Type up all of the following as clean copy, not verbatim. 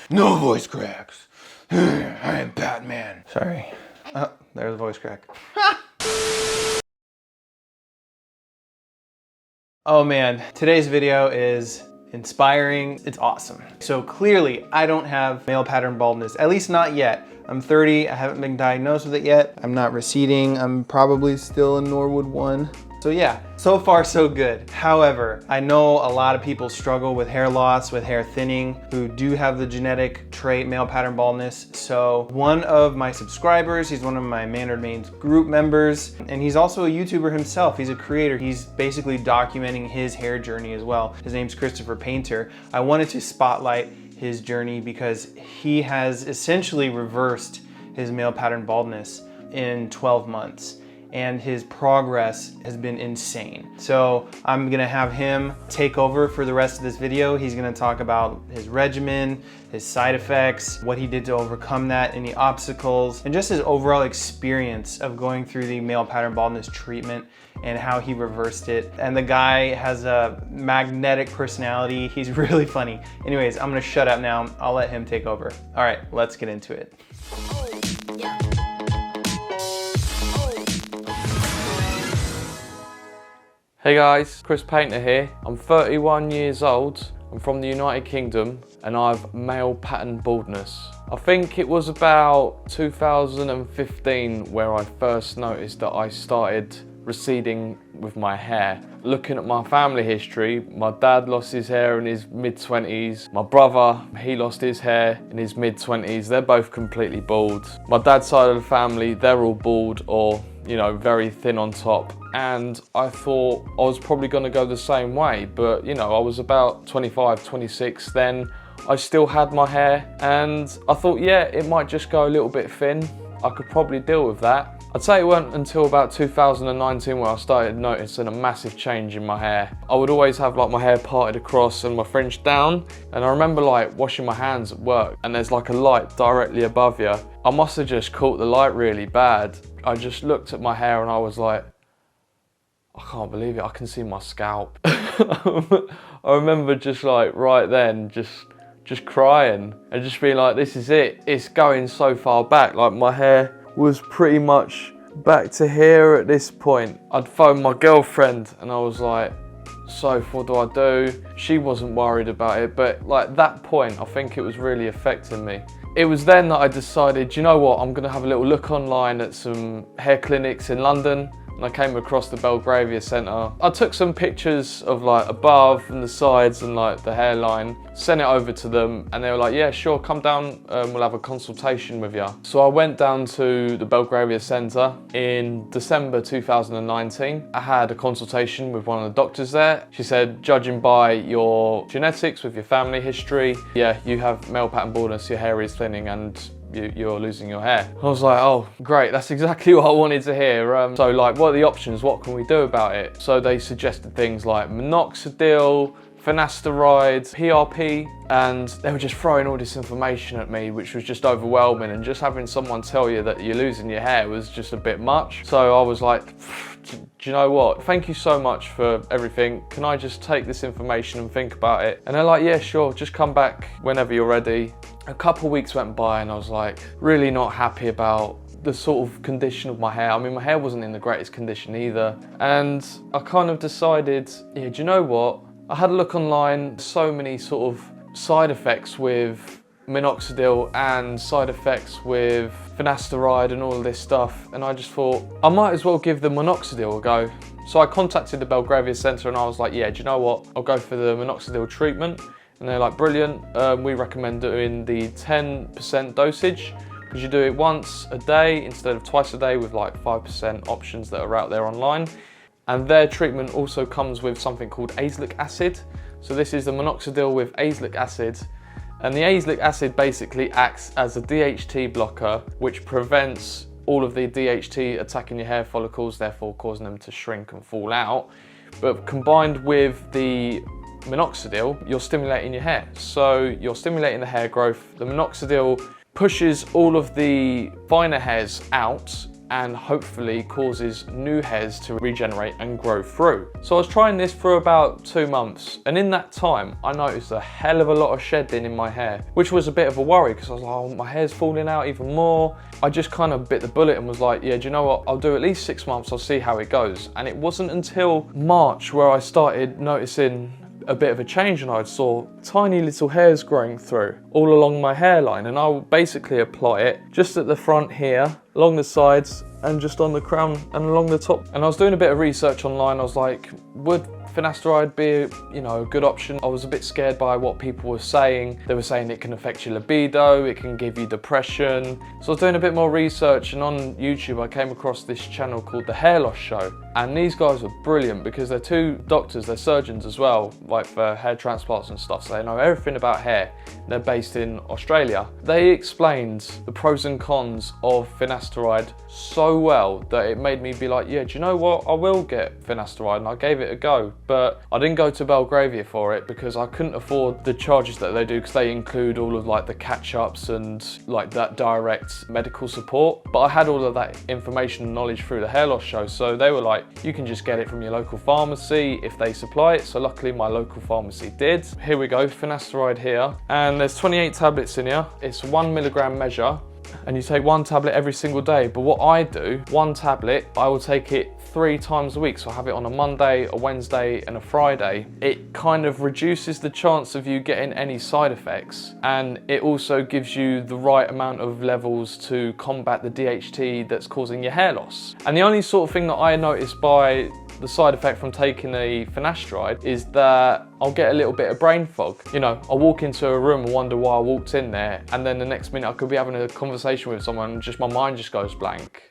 No voice cracks. I am Batman. Sorry. Oh, there's a voice crack. Oh man, today's video is inspiring. It's awesome. So clearly I don't have male pattern baldness, at least not yet. I'm 30, I haven't been diagnosed with it yet. I'm not receding, I'm probably still in Norwood 1. So yeah, so far so good. However, I know a lot of people struggle with hair loss, with hair thinning, who do have the genetic trait male pattern baldness. So one of my subscribers, he's one of my Maynard Main's group members, and he's also a YouTuber himself. He's a creator. He's basically documenting his hair journey as well. His name's Christopher Painter. I wanted to spotlight his journey because he has essentially reversed his male pattern baldness in 12 months. And his progress has been insane. So I'm gonna have him take over for the rest of this video. He's gonna talk about his regimen, his side effects, what he did to overcome that, any obstacles, and just his overall experience of going through the male pattern baldness treatment and how he reversed it. And the guy has a magnetic personality. He's really funny. Anyways, I'm gonna shut up now. I'll let him take over. All right, let's get into it. Hey guys, Chris Painter here. I'm 31 years old. I'm from the United Kingdom and I have male pattern baldness. I think it was about 2015 where I first noticed that I started receding with my hair. Looking at my family history, my dad lost his hair in his mid-20s. My brother, he lost his hair in his mid-20s. They're both completely bald. My dad's side of the family, they're all bald or, you know, very thin on top. And I thought I was probably gonna go the same way, but you know, I was about 25, 26 then. I still had my hair and I thought, yeah, it might just go a little bit thin. I could probably deal with that. I'd say it wasn't until about 2019 where I started noticing a massive change in my hair. I would always have like my hair parted across and my fringe down. And I remember like washing my hands at work and there's like a light directly above you. I must have just caught the light really bad. I just looked at my hair and I was like, I can't believe it, I can see my scalp. I remember just like right then, just crying and just being like, this is it. It's going so far back. Like my hair was pretty much back to here at this point. I'd phoned my girlfriend and I was like, so what do I do? She wasn't worried about it, but like that point, I think it was really affecting me. It was then that I decided, you know what, I'm gonna have a little look online at some hair clinics in London. And I came across the Belgravia Centre. I took some pictures of like above and the sides and like the hairline, sent it over to them and they were like, yeah, sure, come down, we'll have a consultation with you. So I went down to the Belgravia Centre in December 2019. I had a consultation with one of the doctors there. She said, judging by your genetics with your family history, yeah, you have male pattern baldness, your hair is thinning and you're losing your hair. I was like, oh, great, that's exactly what I wanted to hear. So like, what are the options? What can we do about it? So they suggested things like minoxidil, Finasteride, PRP, and they were just throwing all this information at me, which was just overwhelming. And just having someone tell you that you're losing your hair was just a bit much. So I was like, do you know what? Thank you so much for everything. Can I just take this information and think about it? And they're like, yeah, sure, just come back whenever you're ready. A couple weeks went by and I was like really not happy about the sort of condition of my hair. I mean, my hair wasn't in the greatest condition either. And I kind of decided, yeah, do you know what? I had a look online, so many sort of side effects with minoxidil and side effects with Finasteride and all of this stuff. And I just thought, I might as well give the minoxidil a go. So I contacted the Belgravia Centre and I was like, yeah, do you know what? I'll go for the minoxidil treatment. And they're like, brilliant, we recommend doing the 10% dosage because you do it once a day instead of twice a day with like 5% options that are out there online. And their treatment also comes with something called azelaic acid. So this is the minoxidil with azelaic acid. And the azelaic acid basically acts as a DHT blocker, which prevents all of the DHT attacking your hair follicles, therefore causing them to shrink and fall out. But combined with the minoxidil, you're stimulating your hair. So you're stimulating the hair growth. The minoxidil pushes all of the finer hairs out and hopefully causes new hairs to regenerate and grow through. So I was trying this for about 2 months, and in that time I noticed a hell of a lot of shedding in my hair, which was a bit of a worry because I was like, oh, my hair's falling out even more. I just kind of bit the bullet and was like, yeah, do you know what, I'll do at least 6 months, I'll see how it goes. And it wasn't until March where I started noticing a bit of a change, and I saw tiny little hairs growing through all along my hairline, and I will basically apply it just at the front here, along the sides, and just on the crown and along the top. And I was doing a bit of research online. I was like, would Finasteride be, you know, a good option? I was a bit scared by what people were saying. They were saying it can affect your libido, it can give you depression. So I was doing a bit more research, and on YouTube I came across this channel called The Hair Loss Show. And these guys were brilliant because they're 2 doctors, they're surgeons as well, like for hair transplants and stuff, so they know everything about hair. They're based in Australia. They explained the pros and cons of Finasteride so well that it made me be like, yeah, do you know what, I will get Finasteride, and I gave it a go. But I didn't go to Belgravia for it because I couldn't afford the charges that they do, because they include all of like the catch-ups and like that direct medical support. But I had all of that information and knowledge through the Hair Loss Show, so they were like, you can just get it from your local pharmacy if they supply it. So luckily my local pharmacy did. Here we go, Finasteride here, and there's 28 tablets in here. It's 1 milligram measure, and you take 1 tablet every single day. But what I do, 1 tablet, I will take it 3 times a week. So I have it on a Monday, a Wednesday, and a Friday. It kind of reduces the chance of you getting any side effects, and it also gives you the right amount of levels to combat the DHT that's causing your hair loss. And the only sort of thing that I noticed by the side effect from taking a Finasteride is that I'll get a little bit of brain fog. You know, I'll walk into a room and wonder why I walked in there, and then the next minute I could be having a conversation with someone and just my mind just goes blank.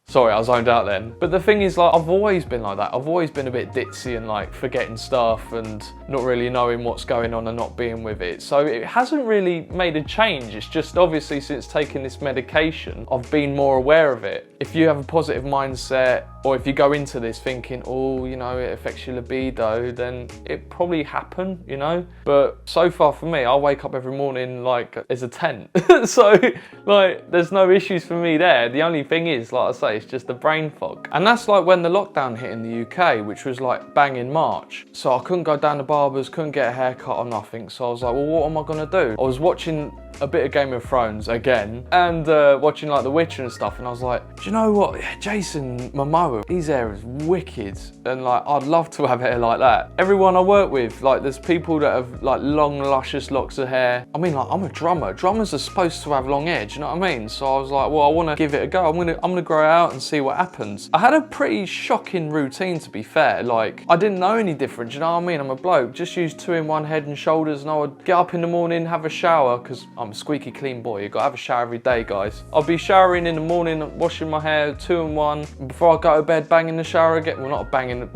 Sorry, I zoned out then. But the thing is, like, I've always been like that. I've always been a bit ditzy and like forgetting stuff and not really knowing what's going on and not being with it. So it hasn't really made a change. It's just obviously since taking this medication, I've been more aware of it. If you have a positive mindset, or if you go into this thinking, oh, you know, it affects your libido, then it probably happened, you know? But so far for me, I wake up every morning like there's a tent. So like there's no issues for me there. The only thing is, like I say, it's just the brain fog. And that's like when the lockdown hit in the UK, which was like bang in March. So I couldn't go down to barbers, couldn't get a haircut or nothing. So I was like, well, what am I gonna do? I was watching a bit of Game of Thrones again, and watching like The Witcher and stuff, and I was like, do you know what, Jason Mamoa, his hair is wicked, and like I'd love to have hair like that. Everyone I work with, like there's people that have like long luscious locks of hair. I mean, like I'm a drummer, drummers are supposed to have long hair, do you know what I mean? So I was like, well, I want to give it a go. I'm gonna grow out and see what happens. I had a pretty shocking routine, to be fair. Like I didn't know any different, do you know what I mean? I'm a bloke, just use 2-in-1 Head and Shoulders, and I would get up in the morning, have a shower, because I'm a squeaky clean boy. You gotta have a shower every day, guys. I'll be showering in the morning, washing my hair, 2-in-1. Before I go to bed, bang in the shower again. Well, not banging.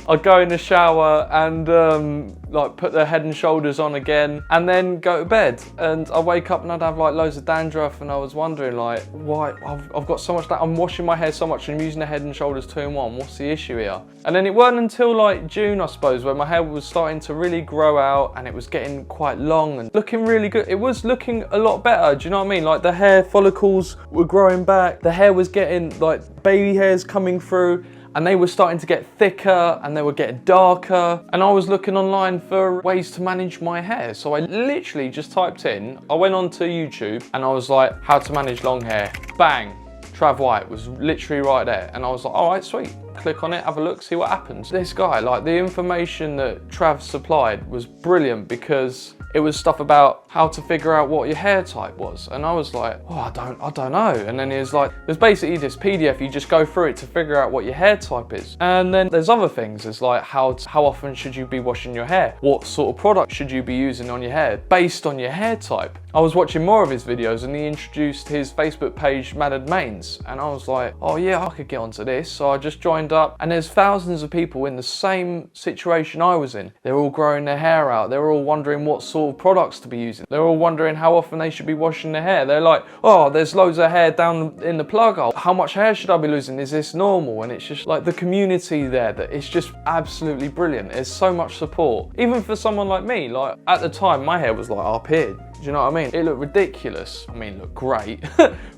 I'd go in the shower and like put the Head and Shoulders on again, and then go to bed. And I wake up and I'd have like loads of dandruff, and I was wondering like, why I've got so much that I'm washing my hair so much and I'm using the Head and Shoulders 2-in-1. What's the issue here? And then it weren't until like June, I suppose, where my hair was starting to really grow out and it was getting quite long and looking really good. It was looking a lot better, do you know what I mean? Like the hair follicles were growing back, the hair was getting like baby hairs coming through, and they were starting to get thicker and they were getting darker. And I was looking online for ways to manage my hair. So I literally just typed in, I went onto YouTube and I was like, how to manage long hair. Bang, Trav White was literally right there. And I was like, all right, sweet. Click on it, have a look, see what happens. This guy, like the information that Trav supplied was brilliant, because it was stuff about how to figure out what your hair type was. And I was like, oh, I don't know. And then he was like, there's basically this PDF, you just go through it to figure out what your hair type is. And then there's other things, it's like how often should you be washing your hair? What sort of product should you be using on your hair based on your hair type? I was watching more of his videos and he introduced his Facebook page, Madad Mains. And I was like, oh yeah, I could get onto this. So I just joined up, and there's thousands of people in the same situation I was in. They're all growing their hair out. They're all wondering what sort of products to be using. They're all wondering how often they should be washing their hair. They're like, oh, there's loads of hair down in the plug hole. How much hair should I be losing? Is this normal? And it's just like the community there, that it's just absolutely brilliant. There's so much support. Even for someone like me, like at the time, my hair was like up here. Do you know what I mean? It looked ridiculous. I mean, it looked great.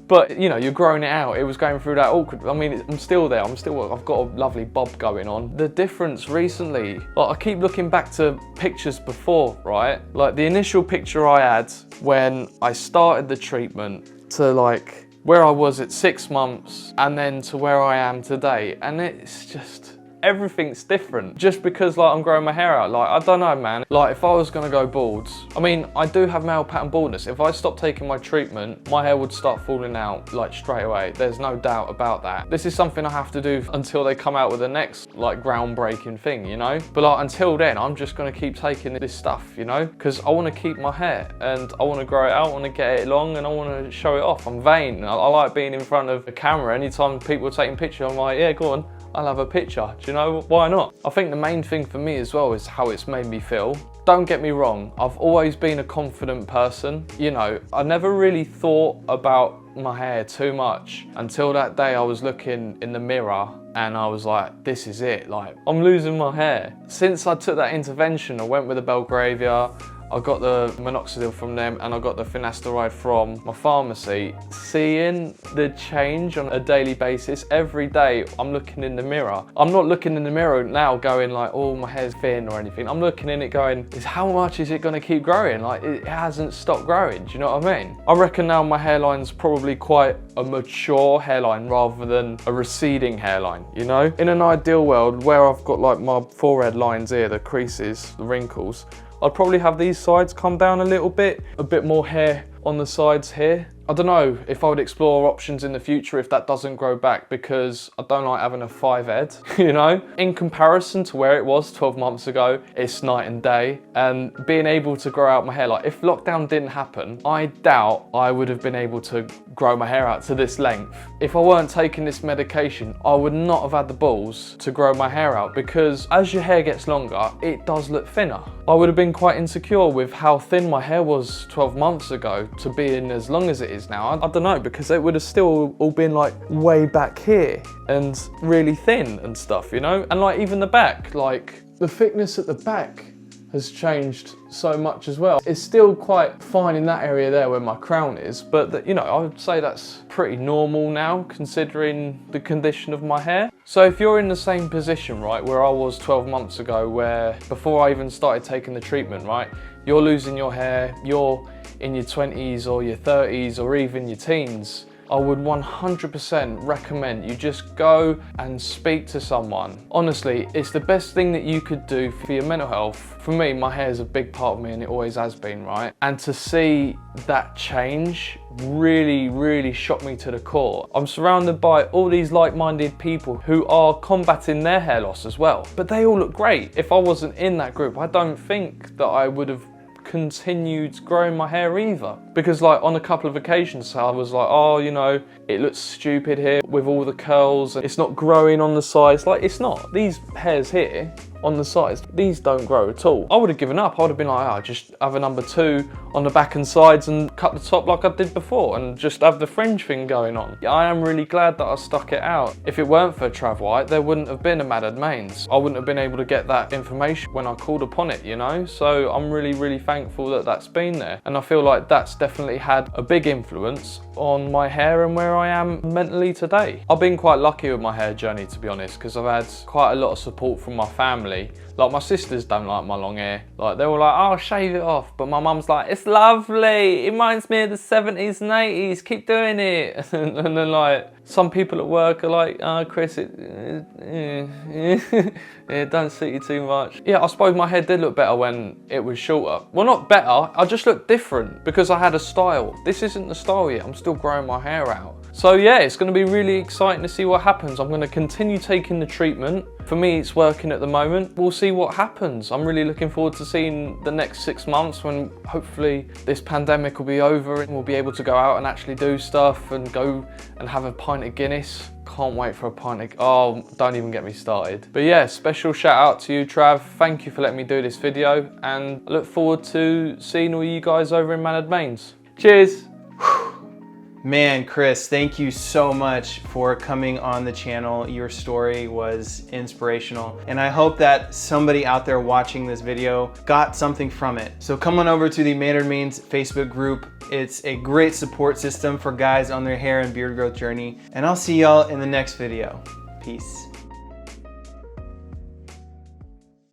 But, you know, you're growing it out. It was going through that awkward, I mean, I'm still there. I've got a lovely bob going on. The difference recently, like I keep looking back to pictures before, right? Like the initial picture I had when I started the treatment to like where I was at 6 months and then to where I am today. And it's just, everything's different just because like I'm growing my hair out. Like, I don't know, man. Like if I was gonna go bald, I mean, I do have male pattern baldness. If I stopped taking my treatment, my hair would start falling out like straight away. There's no doubt about that. This is something I have to do until they come out with the next like groundbreaking thing, you know? But like until then, I'm just gonna keep taking this stuff, you know? Because I wanna keep my hair and I wanna grow it out, I wanna get it long and I wanna show it off. I'm vain. I like being in front of the camera. Anytime people are taking pictures, I'm like, yeah, go on. I'll have a picture, do you know, why not? I think the main thing for me as well is how it's made me feel. Don't get me wrong, I've always been a confident person. You know, I never really thought about my hair too much until that day I was looking in the mirror and I was like, this is it, like, I'm losing my hair. Since I took that intervention, I went with the Belgravia, I got the minoxidil from them and I got the Finasteride from my pharmacy. Seeing the change on a daily basis, every day I'm looking in the mirror. I'm not looking in the mirror now going like, oh, my hair's thin or anything. I'm looking in it going, how much is it gonna keep growing? Like, it hasn't stopped growing, do you know what I mean? I reckon now my hairline's probably quite a mature hairline rather than a receding hairline, you know? In an ideal world where I've got like my forehead lines here, the creases, the wrinkles, I'd probably have these sides come down a little bit, a bit more hair on the sides here. I don't know if I would explore options in the future if that doesn't grow back because I don't like having a 5 head, you know? In comparison to where it was 12 months ago, it's night and day. And being able to grow out my hair, like if lockdown didn't happen, I doubt I would have been able to grow my hair out to this length. If I weren't taking this medication, I would not have had the balls to grow my hair out because as your hair gets longer, it does look thinner. I would have been quite insecure with how thin my hair was 12 months ago to being as long as it is now. I don't know, because it would have still all been like way back here and really thin and stuff, you know? And like even the back, like the thickness at the back has changed so much as well. It's still quite fine in that area there where my crown is, but you know, I would say that's pretty normal now considering the condition of my hair. So if you're in the same position, right, where I was 12 months ago, where before I even started taking the treatment, right, you're losing your hair, you're in your 20s or your 30s or even your teens, I would 100% recommend you just go and speak to someone. Honestly, it's the best thing that you could do for your mental health. For me, my hair is a big part of me and it always has been, right? And to see that change really, really shocked me to the core. I'm surrounded by all these like-minded people who are combating their hair loss as well, but they all look great. If I wasn't in that group, I don't think that I would have continued growing my hair either, because like on a couple of occasions I was like, oh, you know, it looks stupid here with all the curls and it's not growing on the sides. Like, it's not. These hairs here on the sides, these don't grow at all. I would have given up. I would have been like, oh, just have a number 2 on the back and sides and cut the top like I did before and just have the fringe thing going on. I am really glad that I stuck it out. If it weren't for Trav White, there wouldn't have been a Mad Ad Mains. I wouldn't have been able to get that information when I called upon it, you know? So I'm really, really thankful that that's been there. And I feel like that's definitely had a big influence on my hair and where I am mentally today. I've been quite lucky with my hair journey, to be honest, because I've had quite a lot of support from my family. Like, my sisters don't like my long hair. Like, they were like, oh, shave it off. But my mum's like, it's lovely. It reminds me of the 70s and 80s. Keep doing it. And then, like, some people at work are like, oh, Chris, it don't suit you too much. Yeah, I suppose my hair did look better when it was shorter. Well, not better. I just looked different because I had a style. This isn't the style yet. I'm still growing my hair out. So yeah, it's going to be really exciting to see what happens. I'm going to continue taking the treatment. For me, it's working at the moment. We'll see what happens. I'm really looking forward to seeing the next 6 months when hopefully this pandemic will be over and we'll be able to go out and actually do stuff and go and have a pint of Guinness. Can't wait for a pint of, oh, don't even get me started. But yeah, special shout out to you, Trav. Thank you for letting me do this video and I look forward to seeing all you guys over in Mad Ad Mains. Cheers. Man, Chris, thank you so much for coming on the channel. Your story was inspirational, and I hope that somebody out there watching this video got something from it. So come on over to the Maynard Means Facebook group. It's a great support system for guys on their hair and beard growth journey, and I'll see y'all in the next video. Peace.